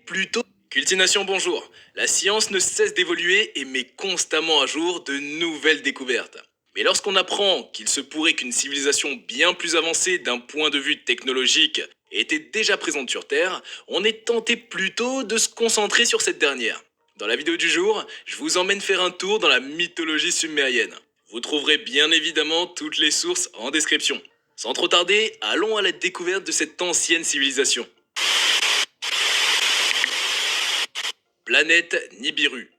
Plutôt, Cultination, bonjour. La science ne cesse d'évoluer et met constamment à jour de nouvelles découvertes. Mais lorsqu'on apprend qu'il se pourrait qu'une civilisation bien plus avancée d'un point de vue technologique était déjà présente sur Terre, on est tenté plutôt de se concentrer sur cette dernière. Dans la vidéo du jour, je vous emmène faire un tour dans la mythologie sumérienne. Vous trouverez bien évidemment toutes les sources en description. Sans trop tarder, allons à la découverte de cette ancienne civilisation. Planète Nibiru.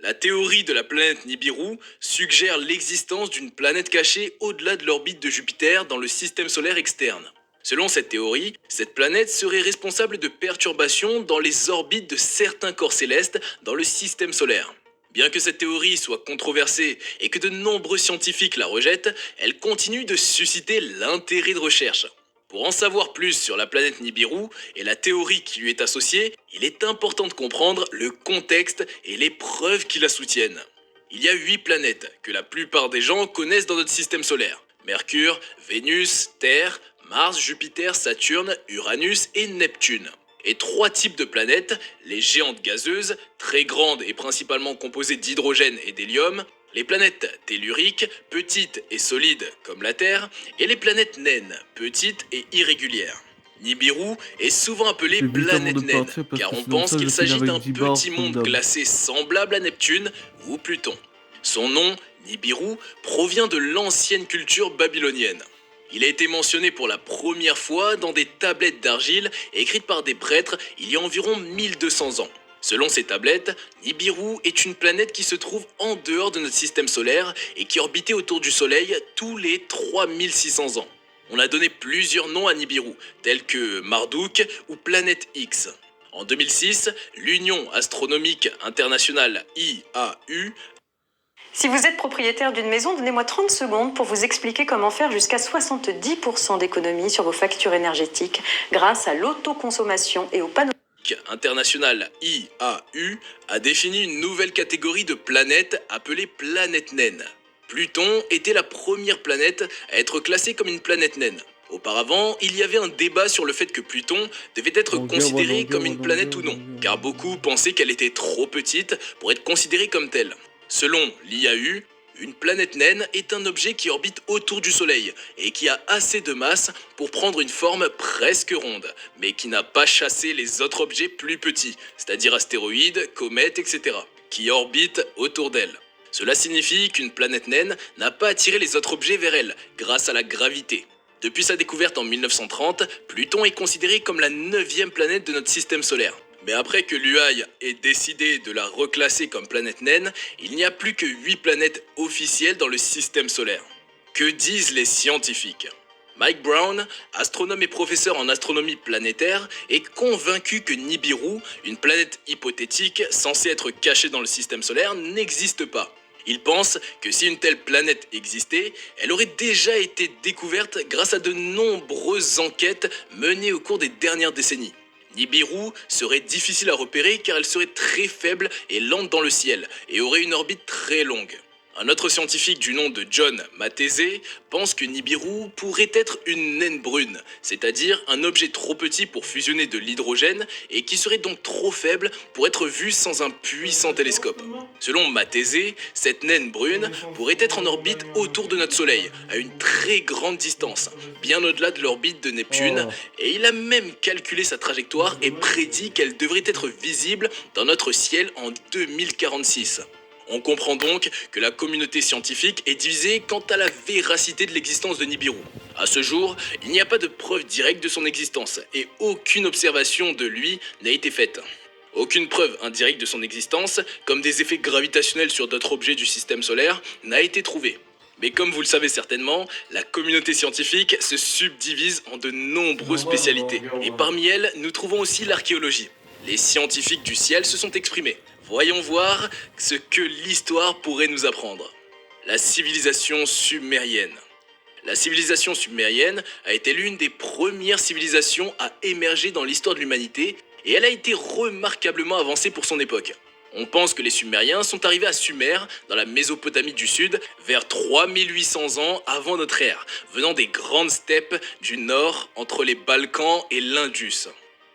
La théorie de la planète Nibiru suggère l'existence d'une planète cachée au-delà de l'orbite de Jupiter dans le système solaire externe. Selon cette théorie, cette planète serait responsable de perturbations dans les orbites de certains corps célestes dans le système solaire. Bien que cette théorie soit controversée et que de nombreux scientifiques la rejettent, elle continue de susciter l'intérêt de recherche. Pour en savoir plus sur la planète Nibiru et la théorie qui lui est associée, il est important de comprendre le contexte et les preuves qui la soutiennent. Il y a 8 planètes que la plupart des gens connaissent dans notre système solaire. Mercure, Vénus, Terre, Mars, Jupiter, Saturne, Uranus et Neptune. Et 3 types de planètes, les géantes gazeuses, très grandes et principalement composées d'hydrogène et d'hélium, les planètes telluriques, petites et solides comme la Terre, et les planètes naines, petites et irrégulières. Nibiru est souvent appelée Je vais vite avant planète de naine, partir parce car que on sinon pense ça je qu'il finis s'agit avec d'un 10 barres petit comme monde d'hab. glacé semblable à Neptune ou Pluton. Son nom, Nibiru, provient de l'ancienne culture babylonienne. Il a été mentionné pour la première fois dans des tablettes d'argile écrites par des prêtres il y a environ 1200 ans. Selon ces tablettes, Nibiru est une planète qui se trouve en dehors de notre système solaire et qui orbitait autour du Soleil tous les 3600 ans. On a donné plusieurs noms à Nibiru, tels que Marduk ou Planète X. En 2006, l'Union astronomique internationale IAU. Si vous êtes propriétaire d'une maison, donnez-moi 30 secondes pour vous expliquer comment faire jusqu'à 70% d'économie sur vos factures énergétiques grâce à l'autoconsommation et aux panneaux Internationale IAU a défini une nouvelle catégorie de planètes appelée planète naine. Pluton était la première planète à être classée comme une planète naine. Auparavant, il y avait un débat sur le fait que Pluton devait être considéré comme une planète ou non, car beaucoup pensaient qu'elle était trop petite pour être considérée comme telle. Selon l'IAU, une planète naine est un objet qui orbite autour du Soleil et qui a assez de masse pour prendre une forme presque ronde, mais qui n'a pas chassé les autres objets plus petits, c'est-à-dire astéroïdes, comètes, etc., qui orbitent autour d'elle. Cela signifie qu'une planète naine n'a pas attiré les autres objets vers elle, grâce à la gravité. Depuis sa découverte en 1930, Pluton est considéré comme la 9e planète de notre système solaire. Mais après que l'UAI ait décidé de la reclasser comme planète naine, il n'y a plus que 8 planètes officielles dans le système solaire. Que disent les scientifiques ? Mike Brown, astronome et professeur en astronomie planétaire, est convaincu que Nibiru, une planète hypothétique censée être cachée dans le système solaire, n'existe pas. Il pense que si une telle planète existait, elle aurait déjà été découverte grâce à de nombreuses enquêtes menées au cours des dernières décennies. Nibiru serait difficile à repérer car elle serait très faible et lente dans le ciel et aurait une orbite très longue. Un autre scientifique du nom de John Matese pense que Nibiru pourrait être une naine brune, c'est-à-dire un objet trop petit pour fusionner de l'hydrogène et qui serait donc trop faible pour être vu sans un puissant télescope. Selon Matese, cette naine brune pourrait être en orbite autour de notre Soleil, à une très grande distance, bien au-delà de l'orbite de Neptune, et il a même calculé sa trajectoire et prédit qu'elle devrait être visible dans notre ciel en 2046. On comprend donc que la communauté scientifique est divisée quant à la véracité de l'existence de Nibiru. À ce jour, il n'y a pas de preuve directe de son existence et aucune observation de lui n'a été faite. Aucune preuve indirecte de son existence, comme des effets gravitationnels sur d'autres objets du système solaire, n'a été trouvée. Mais comme vous le savez certainement, la communauté scientifique se subdivise en de nombreuses spécialités. Et parmi elles, nous trouvons aussi l'archéologie. Les scientifiques du ciel se sont exprimés. Voyons voir ce que l'histoire pourrait nous apprendre. La civilisation sumérienne. La civilisation sumérienne a été l'une des premières civilisations à émerger dans l'histoire de l'humanité et elle a été remarquablement avancée pour son époque. On pense que les Sumériens sont arrivés à Sumer, dans la Mésopotamie du Sud, vers 3800 ans avant notre ère, venant des grandes steppes du nord entre les Balkans et l'Indus.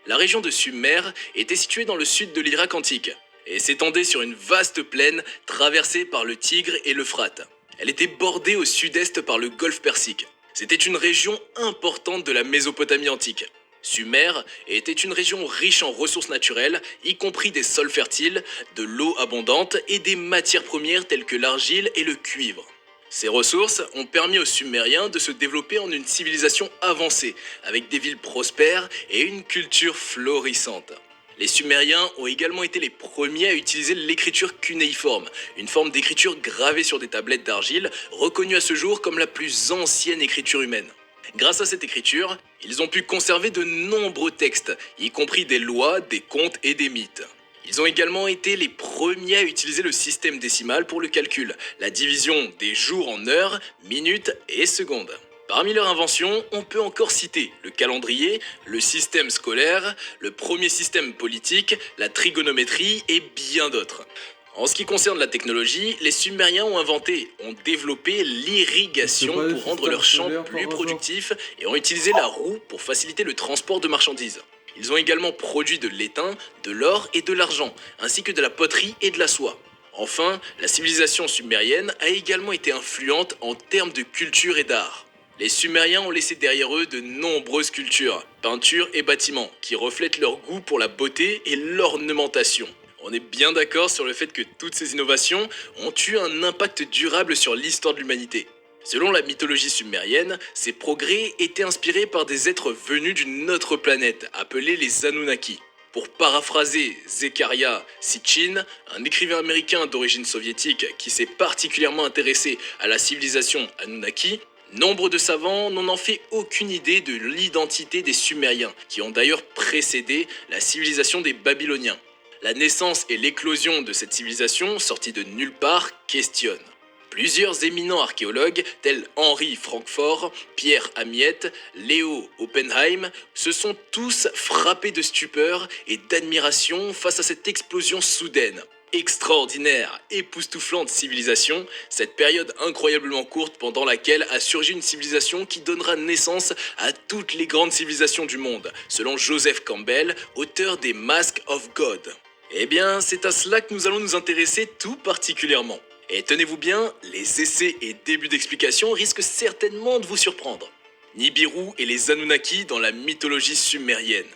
La région de Sumer était située dans le sud de l'Irak antique et s'étendait sur une vaste plaine traversée par le Tigre et l'Euphrate. Elle était bordée au sud-est par le golfe Persique. C'était une région importante de la Mésopotamie antique. Sumer était une région riche en ressources naturelles, y compris des sols fertiles, de l'eau abondante et des matières premières telles que l'argile et le cuivre. Ces ressources ont permis aux Sumériens de se développer en une civilisation avancée, avec des villes prospères et une culture florissante. Les Sumériens ont également été les premiers à utiliser l'écriture cunéiforme, une forme d'écriture gravée sur des tablettes d'argile, reconnue à ce jour comme la plus ancienne écriture humaine. Grâce à cette écriture, ils ont pu conserver de nombreux textes, y compris des lois, des contes et des mythes. Ils ont également été les premiers à utiliser le système décimal pour le calcul, la division des jours en heures, minutes et secondes. Parmi leurs inventions, on peut encore citer le calendrier, le système scolaire, le premier système politique, la trigonométrie et bien d'autres. En ce qui concerne la technologie, les Sumériens ont développé l'irrigation pour rendre leurs champs plus productifs et ont utilisé la roue pour faciliter le transport de marchandises. Ils ont également produit de l'étain, de l'or et de l'argent, ainsi que de la poterie et de la soie. Enfin, la civilisation sumérienne a également été influente en termes de culture et d'art. Les Sumériens ont laissé derrière eux de nombreuses cultures, peintures et bâtiments qui reflètent leur goût pour la beauté et l'ornementation. On est bien d'accord sur le fait que toutes ces innovations ont eu un impact durable sur l'histoire de l'humanité. Selon la mythologie sumérienne, ces progrès étaient inspirés par des êtres venus d'une autre planète, appelés les Anunnaki. Pour paraphraser Zecharia Sitchin, un écrivain américain d'origine soviétique qui s'est particulièrement intéressé à la civilisation Anunnaki, nombre de savants n'en ont fait aucune idée de l'identité des Sumériens, qui ont d'ailleurs précédé la civilisation des Babyloniens. La naissance et l'éclosion de cette civilisation, sortie de nulle part, questionnent. Plusieurs éminents archéologues, tels Henri Francfort, Pierre Amiette, Léo Oppenheim, se sont tous frappés de stupeur et d'admiration face à cette explosion soudaine. Extraordinaire, époustouflante civilisation, cette période incroyablement courte pendant laquelle a surgi une civilisation qui donnera naissance à toutes les grandes civilisations du monde, selon Joseph Campbell, auteur des Masks of God. Eh bien, c'est à cela que nous allons nous intéresser tout particulièrement. Et tenez-vous bien, les essais et débuts d'explication risquent certainement de vous surprendre. Nibiru et les Anunnaki dans la mythologie sumérienne.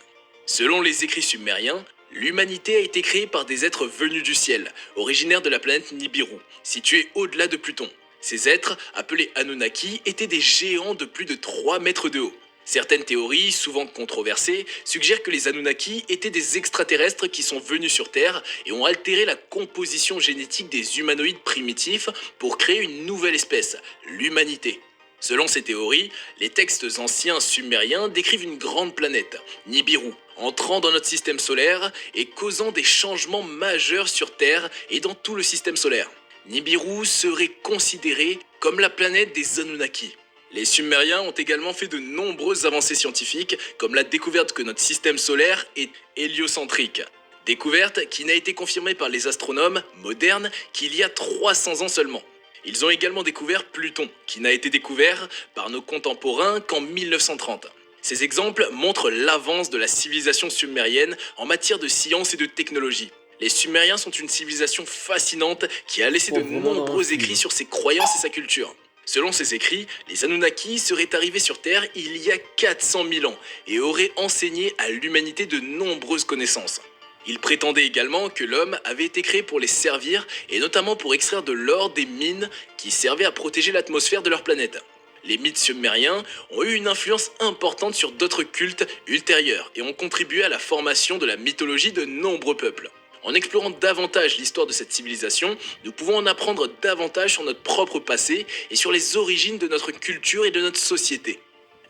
Selon les écrits sumériens, l'humanité a été créée par des êtres venus du ciel, originaires de la planète Nibiru, située au-delà de Pluton. Ces êtres, appelés Anunnaki, étaient des géants de plus de 3 mètres de haut. Certaines théories, souvent controversées, suggèrent que les Anunnaki étaient des extraterrestres qui sont venus sur Terre et ont altéré la composition génétique des humanoïdes primitifs pour créer une nouvelle espèce, l'humanité. Selon ces théories, les textes anciens sumériens décrivent une grande planète, Nibiru, entrant dans notre système solaire et causant des changements majeurs sur Terre et dans tout le système solaire. Nibiru serait considéré comme la planète des Anunnaki. Les Sumériens ont également fait de nombreuses avancées scientifiques, comme la découverte que notre système solaire est héliocentrique. Découverte qui n'a été confirmée par les astronomes modernes qu'il y a 300 ans seulement. Ils ont également découvert Pluton, qui n'a été découvert par nos contemporains qu'en 1930. Ces exemples montrent l'avance de la civilisation sumérienne en matière de science et de technologie. Les Sumériens sont une civilisation fascinante qui a laissé de nombreux écrits sur ses croyances et sa culture. Selon ces écrits, les Anunnaki seraient arrivés sur Terre il y a 400 000 ans et auraient enseigné à l'humanité de nombreuses connaissances. Ils prétendaient également que l'homme avait été créé pour les servir et notamment pour extraire de l'or des mines qui servaient à protéger l'atmosphère de leur planète. Les mythes sumériens ont eu une influence importante sur d'autres cultes ultérieurs et ont contribué à la formation de la mythologie de nombreux peuples. En explorant davantage l'histoire de cette civilisation, nous pouvons en apprendre davantage sur notre propre passé et sur les origines de notre culture et de notre société.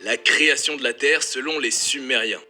La création de la Terre selon les Sumériens.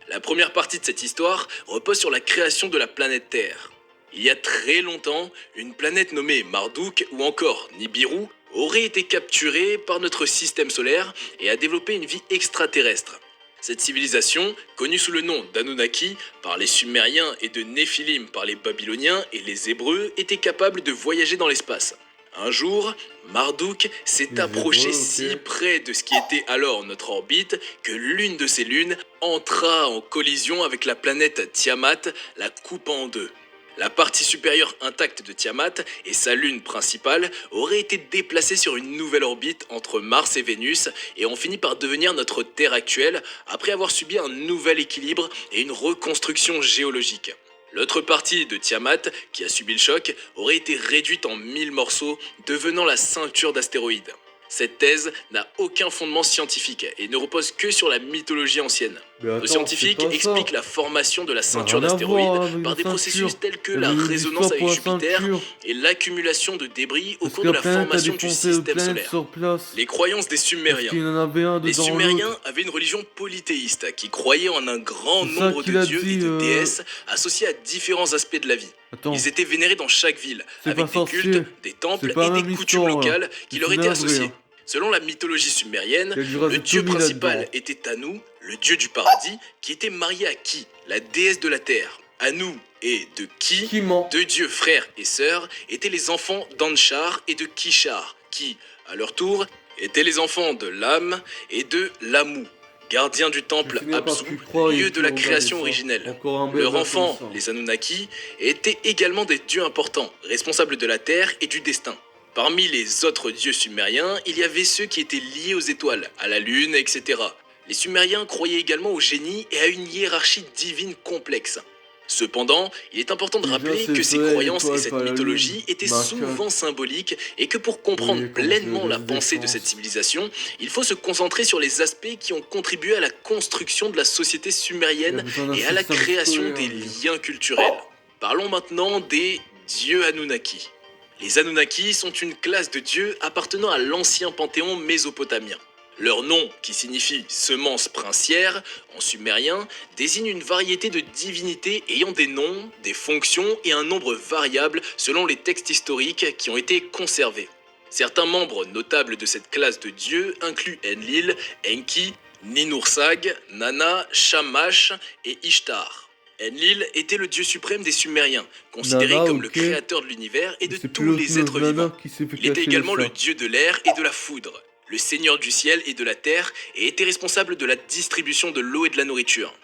La première partie de cette histoire repose sur la création de la planète Terre. Il y a très longtemps, une planète nommée Marduk ou encore Nibiru aurait été capturée par notre système solaire et a développé une vie extraterrestre. Cette civilisation, connue sous le nom d'Anunnaki par les Sumériens et de Néphilim par les Babyloniens et les Hébreux, était capable de voyager dans l'espace. Un jour, Marduk s'est approché si près de ce qui était alors notre orbite que l'une de ses lunes entra en collision avec la planète Tiamat, la coupant en deux. La partie supérieure intacte de Tiamat et sa lune principale auraient été déplacées sur une nouvelle orbite entre Mars et Vénus et ont fini par devenir notre Terre actuelle après avoir subi un nouvel équilibre et une reconstruction géologique. L'autre partie de Tiamat, qui a subi le choc, aurait été réduite en 1000 morceaux, devenant la ceinture d'astéroïdes. Cette thèse n'a aucun fondement scientifique et ne repose que sur la mythologie ancienne. Mais attends, Nos scientifiques c'est pas ça. expliquent la formation de la Ça n'a ceinture rien à voir d'astéroïdes avec par la des processus ceinture. tels que Il y la avait une résonance histoire avec pour la Jupiter ceinture. et l'accumulation de débris au Parce cours que de la la planète a formation du défoncé une système planète solaire. sur place. Les croyances des Parce Sumériens. qu'il y en avait un Les dedans Sumériens l'autre. avaient une religion polythéiste qui croyait en un grand C'est ça nombre qu'il de a dieux dit, et de déesses associés à différents aspects de la vie. Attends, Ils étaient vénérés dans chaque ville, c'est avec pas des sorcier. cultes, des temples C'est pas et la des même coutumes histoire, là. locales qui Je leur suis étaient navré, associées. hein. Selon la mythologie sumérienne, Il y a du le dieu ratatouille principal là-dedans. était Anu, le dieu du paradis, qui était marié à Ki, la déesse de la terre. Anu et de Ki, Qui ment? deux dieux frères et sœurs, étaient les enfants d'Anshar et de Kishar, qui, à leur tour, étaient les enfants de Lam et de Lamu, gardiens du Je vais temple finir par Abzu, plus croire et lieu plus de la regarder création ça. originelle. Encore un bébé Leurs comme enfants, ça. les Anunnaki, étaient également des dieux importants, responsables de la terre et du destin. Parmi les autres dieux sumériens, il y avait ceux qui étaient liés aux étoiles, à la lune, etc. Les Sumériens croyaient également au génie et à une hiérarchie divine complexe. Cependant, il est important de Déjà, rappeler c'est que ces vrai, croyances et l'étoile, cette pas la mythologie lune. étaient Bah, souvent symboliques et que pour comprendre Oui, comme pleinement c'est la les pensée de défenses. cette civilisation, il faut se concentrer sur les aspects qui ont contribué à la construction de la société sumérienne Il y a besoin d'un et à la système création scolaire, des lui. liens culturels. Parlons maintenant des dieux Anunnaki. Les Anunnaki sont une classe de dieux appartenant à l'ancien panthéon mésopotamien. Leur nom, qui signifie semence princière en sumérien, désigne une variété de divinités ayant des noms, des fonctions et un nombre variable selon les textes historiques qui ont été conservés. Certains membres notables de cette classe de dieux incluent Enlil, Enki, Ninursag, Nana, Shamash et Ishtar. Enlil était le dieu suprême des Sumériens, considéré Nana, comme le ok. créateur de l'univers et de C'est tous les êtres Nana vivants. qui s'est fait Il était cacher également ça. le dieu de l'air et de la foudre, le seigneur du ciel et de la terre, et était responsable de la distribution de l'eau et de la nourriture.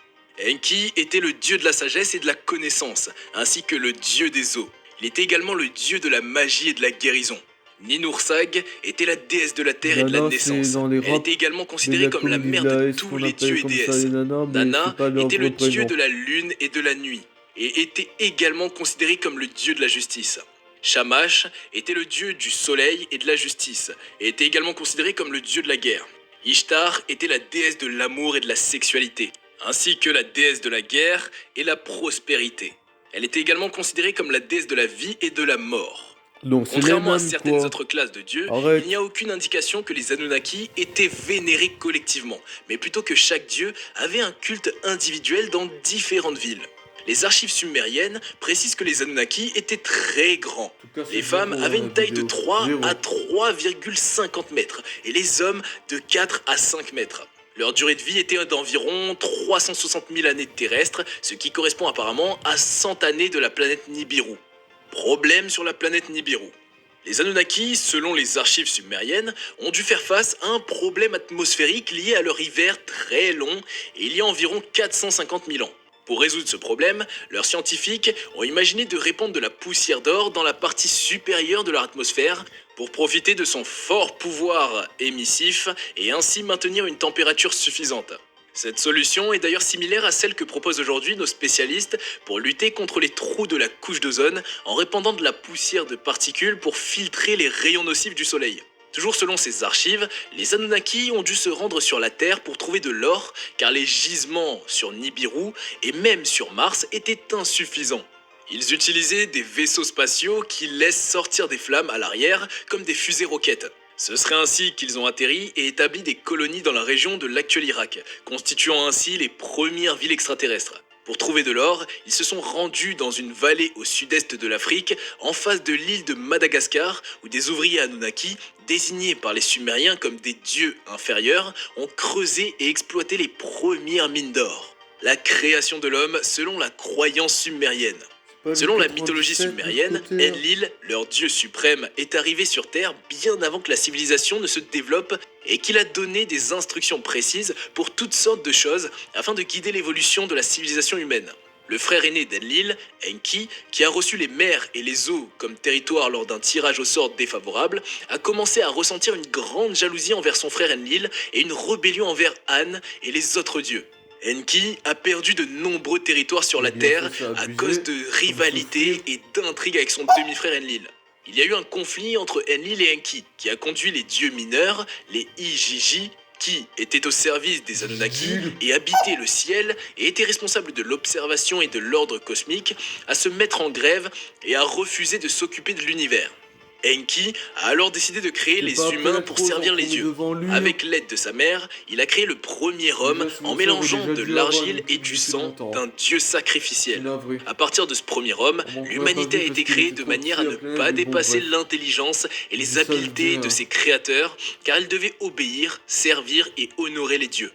Enki était le dieu de la sagesse et de la connaissance, ainsi que le dieu des eaux. Il était également le dieu de la magie et de la guérison. Ninursag était la déesse de la terre et de la Nana, c'est naissance. dans les Elle rap. était également Mais considérée la comme la comédie mère de la de S tous qu'on les dieux appelle et comme ça déesses. les nanas, mais Nana c'est pas leur était le vrai dieu prénom. de la lune et de la nuit, et était également considéré comme le dieu de la justice. Shamash était le dieu du soleil et de la justice, et était également considéré comme le dieu de la guerre. Ishtar était la déesse de l'amour et de la sexualité, ainsi que la déesse de la guerre et la prospérité. Elle était également considérée comme la déesse de la vie et de la mort. Donc c'est les Contrairement à mêmes certaines quoi. autres classes de dieux, Arrête. il n'y a aucune indication que les Anunnaki étaient vénérés collectivement, mais plutôt que chaque dieu avait un culte individuel dans différentes villes. Les archives sumériennes précisent que les Anunnaki étaient très grands. En tout cas, c'est Les femmes zéro, avaient la une taille de vidéo. 3 Zéro. à 3,50 mètres et les hommes de 4 à 5 mètres. Leur durée de vie était d'environ 360 000 années terrestres, ce qui correspond apparemment à 100 années de la planète Nibiru. Problème sur la planète Nibiru. Les Anunnaki, selon les archives sumériennes, ont dû faire face à un problème atmosphérique lié à leur hiver très long et il y a environ 450 000 ans. Pour résoudre ce problème, leurs scientifiques ont imaginé de répandre de la poussière d'or dans la partie supérieure de leur atmosphère pour profiter de son fort pouvoir émissif et ainsi maintenir une température suffisante. Cette solution est d'ailleurs similaire à celle que proposent aujourd'hui nos spécialistes pour lutter contre les trous de la couche d'ozone en répandant de la poussière de particules pour filtrer les rayons nocifs du soleil. Toujours selon ces archives, les Anunnaki ont dû se rendre sur la Terre pour trouver de l'or car les gisements sur Nibiru et même sur Mars étaient insuffisants. Ils utilisaient des vaisseaux spatiaux qui laissent sortir des flammes à l'arrière comme des fusées roquettes. Ce serait ainsi qu'ils ont atterri et établi des colonies dans la région de l'actuel Irak, constituant ainsi les premières villes extraterrestres. Pour trouver de l'or, ils se sont rendus dans une vallée au sud-est de l'Afrique, en face de l'île de Madagascar, où des ouvriers Anunnaki, désignés par les Sumériens comme des dieux inférieurs, ont creusé et exploité les premières mines d'or. La création de l'homme selon la croyance sumérienne. Pas Selon du la mythologie 97 de sumérienne, côté, hein. Enlil, leur dieu suprême, est arrivé sur Terre bien avant que la civilisation ne se développe et qu'il a donné des instructions précises pour toutes sortes de choses afin de guider l'évolution de la civilisation humaine. Le frère aîné d'Enlil, Enki, qui a reçu les mers et les eaux comme territoire lors d'un tirage au sort défavorable, a commencé à ressentir une grande jalousie envers son frère Enlil et une rébellion envers An et les autres dieux. Enki a perdu de nombreux territoires sur la Terre à cause de rivalités et d'intrigues avec son demi-frère Enlil. Il y a eu un conflit entre Enlil et Enki qui a conduit les dieux mineurs, les Igigi, qui étaient au service des Anunnaki et habitaient le ciel et étaient responsables de l'observation et de l'ordre cosmique, à se mettre en grève et à refuser de s'occuper de l'univers. Enki a alors décidé de créer les humains pour servir les dieux. Avec l'aide de sa mère, il a créé le premier homme en mélangeant de l'argile et du sang d'un dieu sacrificiel. À partir de ce premier homme, l'humanité a été créée de manière à ne pas dépasser l'intelligence et les habiletés de ses créateurs, car elle devait obéir, servir et honorer les dieux.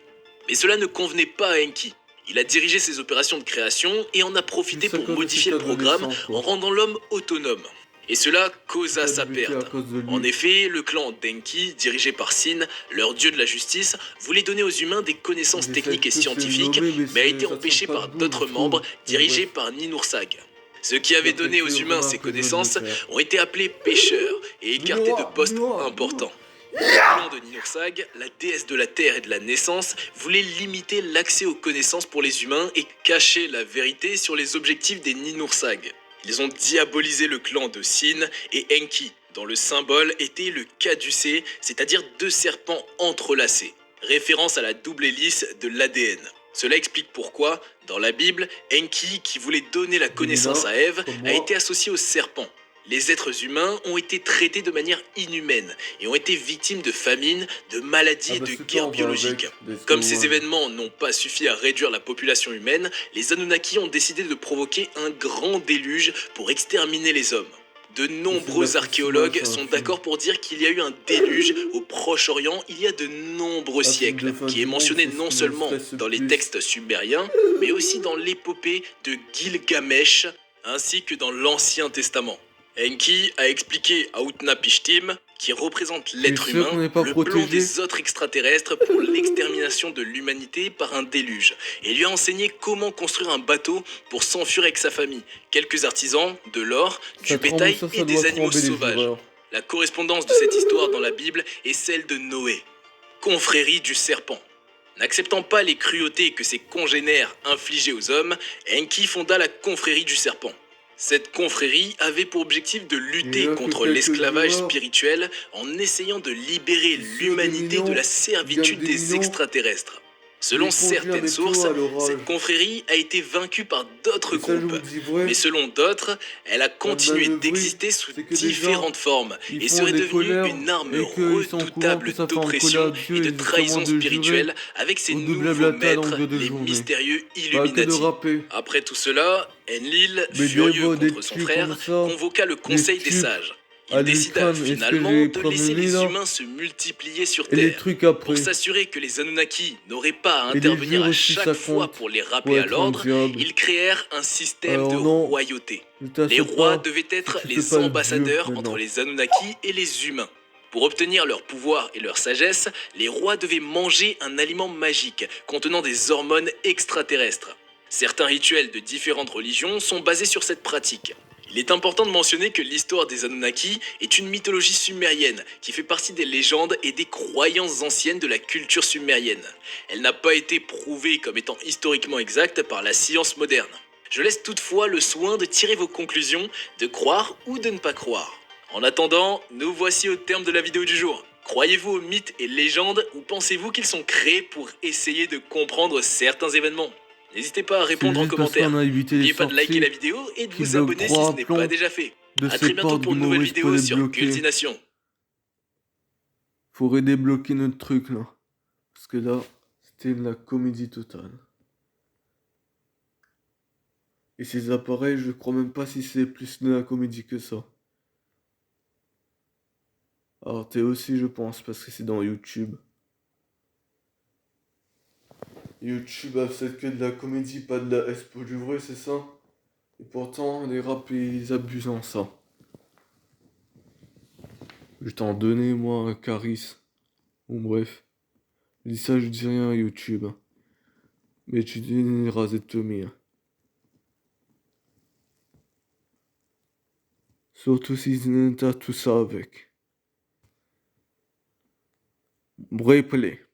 Mais cela ne convenait pas à Enki. Il a dirigé ses opérations de création et en a profité pour modifier le programme en rendant l'homme autonome. Et cela causa sa perte. En effet, le clan d'Enki, dirigé par Sin, leur dieu de la justice, voulait donner aux humains des connaissances techniques et scientifiques, mais a été empêché par d'autres membres, dirigés par Ninursag. Ceux qui avaient donné aux humains ces connaissances ont été appelés pêcheurs et écartés de postes importants. Le clan de Ninursag, la déesse de la terre et de la naissance, voulait limiter l'accès aux connaissances pour les humains et cacher la vérité sur les objectifs des Ninursag. Ils ont diabolisé le clan de Sin et Enki, dont le symbole était le caducée, c'est-à-dire deux serpents entrelacés, référence à la double hélice de l'ADN. Cela explique pourquoi, dans la Bible, Enki, qui voulait donner la connaissance à Ève, a été associé au serpent. Les êtres humains ont été traités de manière inhumaine et ont été victimes de famines, de maladies et de guerres biologiques. Comme ces événements n'ont pas suffi à réduire la population humaine, les Anunnaki ont décidé de provoquer un grand déluge pour exterminer les hommes. De nombreux archéologues sont d'accord pour dire qu'il y a eu un déluge au Proche-Orient il y a de nombreux siècles, qui est mentionné non seulement dans les textes sumériens, mais aussi dans l'épopée de Gilgamesh, ainsi que dans l'Ancien Testament. Enki a expliqué à Utnapishtim, qui représente l'être humain, le plan des autres extraterrestres pour l'extermination de l'humanité par un déluge, et lui a enseigné comment construire un bateau pour s'enfuir avec sa famille, quelques artisans, de l'or, du bétail et des animaux sauvages. La correspondance de cette histoire dans la Bible est celle de Noé, confrérie du serpent. N'acceptant pas les cruautés que ses congénères infligeaient aux hommes, Enki fonda la confrérie du serpent. Cette confrérie avait pour objectif de lutter contre l'esclavage spirituel en essayant de libérer l'humanité de la servitude des extraterrestres. Selon certaines sources, cette confrérie a été vaincue par d'autres groupes, mais selon d'autres, elle a continué d'exister sous différentes formes et serait devenue une arme redoutable d'oppression et de trahison spirituelle avec ses nouveaux maîtres, les mystérieux Illuminati. Après tout cela, Enlil, furieux contre son frère, convoqua le Conseil des Sages. Il décida finalement de laisser les humains se multiplier sur Terre pour s'assurer que les Anunnaki n'auraient pas à intervenir à chaque fois pour les rappeler à l'ordre. Ils créèrent un système de royauté. Les rois devaient être les ambassadeurs entre les Anunnaki et les humains. Pour obtenir leur pouvoir et leur sagesse, les rois devaient manger un aliment magique contenant des hormones extraterrestres. Certains rituels de différentes religions sont basés sur cette pratique. Il est important de mentionner que l'histoire des Anunnaki est une mythologie sumérienne qui fait partie des légendes et des croyances anciennes de la culture sumérienne. Elle n'a pas été prouvée comme étant historiquement exacte par la science moderne. Je laisse toutefois le soin de tirer vos conclusions, de croire ou de ne pas croire. En attendant, nous voici au terme de la vidéo du jour. Croyez-vous aux mythes et légendes ou pensez-vous qu'ils sont créés pour essayer de comprendre certains événements ? N'hésitez pas à répondre en commentaire. N'oubliez pas de liker la vidéo et de vous abonner si ce n'est pas déjà fait. A très bientôt pour une nouvelle vidéo sur Cultination. Faudrait débloquer notre truc là. Parce que là, c'était de la comédie totale. Et ces appareils, je crois même pas si c'est plus de la comédie que ça. Alors t'es aussi, je pense, parce que c'est dans YouTube. YouTube a fait que de la comédie, pas de la expo du vrai, c'est ça? Et pourtant, les rap, ils abusent en ça. Je t'en donnais, moi, un Caris. Bon, bref. Je dis ça, je dis rien à YouTube. Hein. Mais tu dis rasé de Tommy. Hein. Surtout si t'as tout ça avec. Replay.